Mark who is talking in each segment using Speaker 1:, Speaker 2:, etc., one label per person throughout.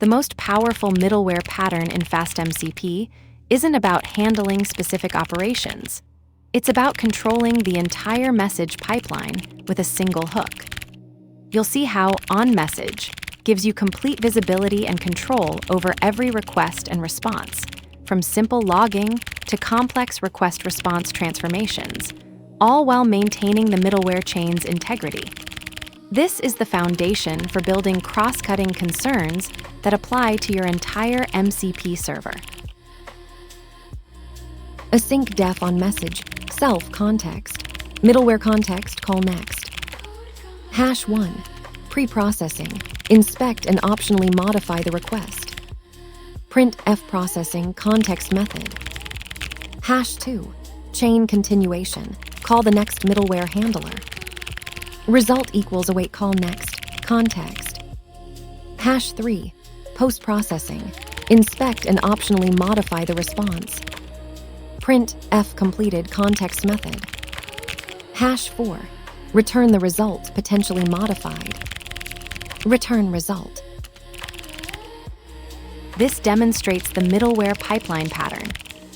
Speaker 1: The most powerful middleware pattern in FastMCP isn't about handling specific operations. It's about controlling the entire message pipeline with a single hook. You'll see how onMessage gives you complete visibility and control over every request and response, from simple logging to complex request-response transformations, all while maintaining the middleware chain's integrity. This is the foundation for building cross-cutting concerns that apply to your entire MCP server.
Speaker 2: Async def on message, self context, middleware context, call next. #1, pre-processing, inspect and optionally modify the request. Print F processing context method. #2, chain continuation, call the next middleware handler. Result equals await call next, context. #3, post-processing, inspect and optionally modify the response. Print F completed context method. #4, return the result potentially modified. Return result.
Speaker 1: This demonstrates the middleware pipeline pattern,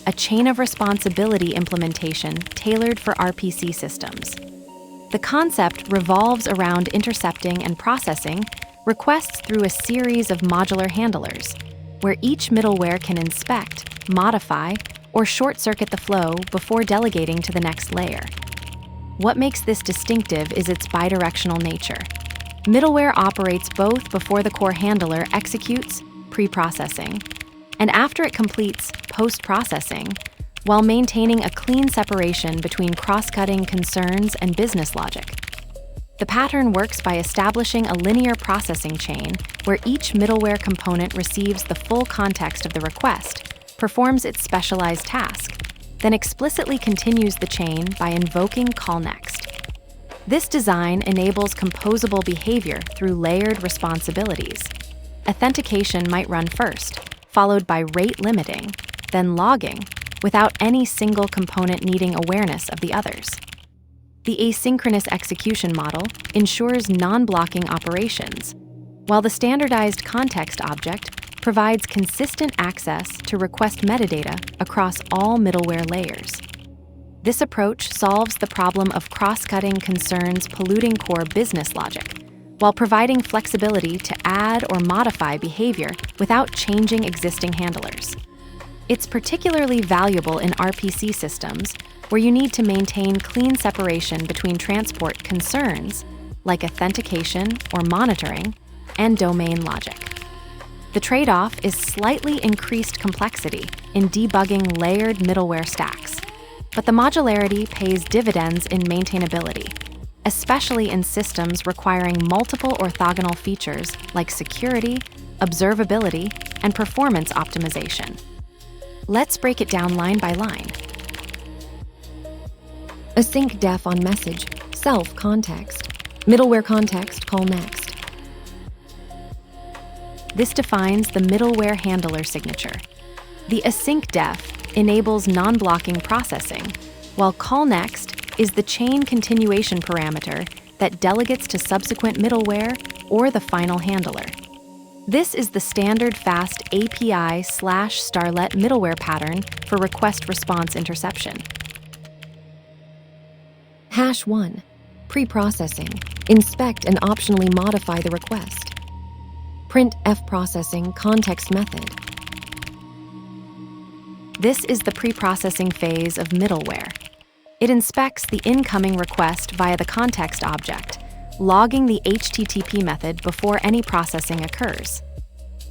Speaker 1: a chain of responsibility implementation tailored for RPC systems. The concept revolves around intercepting and processing requests through a series of modular handlers, where each middleware can inspect, modify, or short-circuit the flow before delegating to the next layer. What makes this distinctive is its bidirectional nature. Middleware operates both before the core handler executes, pre-processing, and after it completes, post-processing, while maintaining a clean separation between cross-cutting concerns and business logic. The pattern works by establishing a linear processing chain where each middleware component receives the full context of the request, performs its specialized task, then explicitly continues the chain by invoking call next. This design enables composable behavior through layered responsibilities. Authentication might run first, followed by rate limiting, then logging, without any single component needing awareness of the others. The asynchronous execution model ensures non-blocking operations, while the standardized context object provides consistent access to request metadata across all middleware layers. This approach solves the problem of cross-cutting concerns polluting core business logic, while providing flexibility to add or modify behavior without changing existing handlers. It's particularly valuable in RPC systems where you need to maintain clean separation between transport concerns, like authentication or monitoring, and domain logic. The trade-off is slightly increased complexity in debugging layered middleware stacks, but the modularity pays dividends in maintainability, especially in systems requiring multiple orthogonal features like security, observability, and performance optimization. Let's break it down line by line.
Speaker 2: Async def on message, self context, middleware context, call next.
Speaker 1: This defines the middleware handler signature. The async def enables non-blocking processing, while call next is the chain continuation parameter that delegates to subsequent middleware or the final handler. This is the standard fast API/Starlet middleware pattern for request-response interception.
Speaker 2: #1, pre-processing, inspect and optionally modify the request. Print F processing context method.
Speaker 1: This is the pre-processing phase of middleware. It inspects the incoming request via the context object, logging the HTTP method before any processing occurs.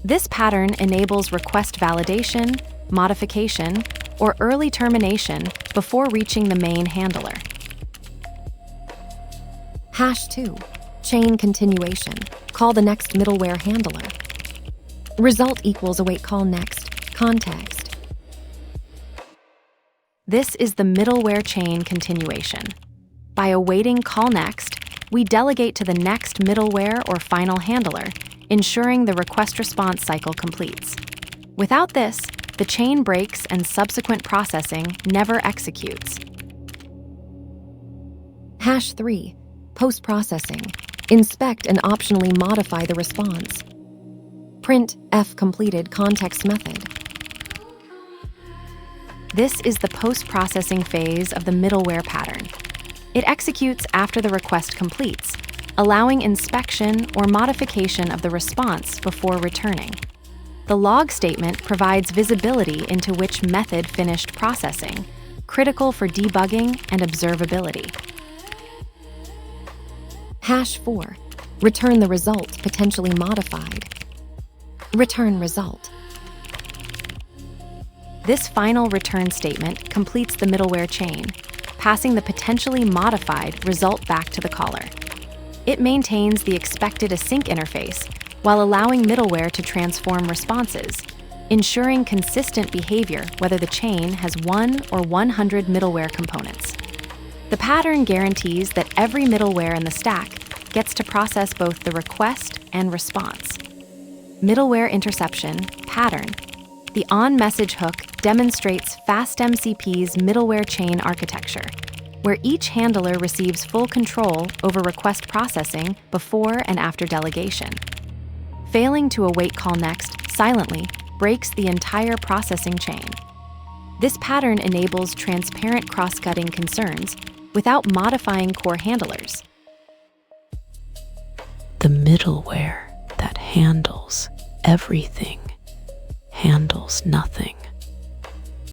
Speaker 1: This pattern enables request validation, modification, or early termination before reaching the main handler.
Speaker 2: #2, chain continuation, call the next middleware handler. Result equals await call next, context.
Speaker 1: This is the middleware chain continuation. By awaiting call next, we delegate to the next middleware or final handler, ensuring the request-response cycle completes. Without this, the chain breaks and subsequent processing never executes.
Speaker 2: #3, post-processing, inspect and optionally modify the response. Print F completed context method.
Speaker 1: This is the post-processing phase of the middleware pattern. It executes after the request completes, allowing inspection or modification of the response before returning. The log statement provides visibility into which method finished processing, critical for debugging and observability.
Speaker 2: Hash 4. Return the result potentially modified. Return result.
Speaker 1: This final return statement completes the middleware chain, passing the potentially modified result back to the caller. It maintains the expected async interface while allowing middleware to transform responses, ensuring consistent behavior whether the chain has 1 or 100 middleware components. The pattern guarantees that every middleware in the stack gets to process both the request and response. Middleware interception pattern. The on-message hook demonstrates FastMCP's middleware chain architecture, where each handler receives full control over request processing before and after delegation. Failing to await call next silently breaks the entire processing chain. This pattern enables transparent cross-cutting concerns without modifying core handlers.
Speaker 3: The middleware that handles everything handles nothing.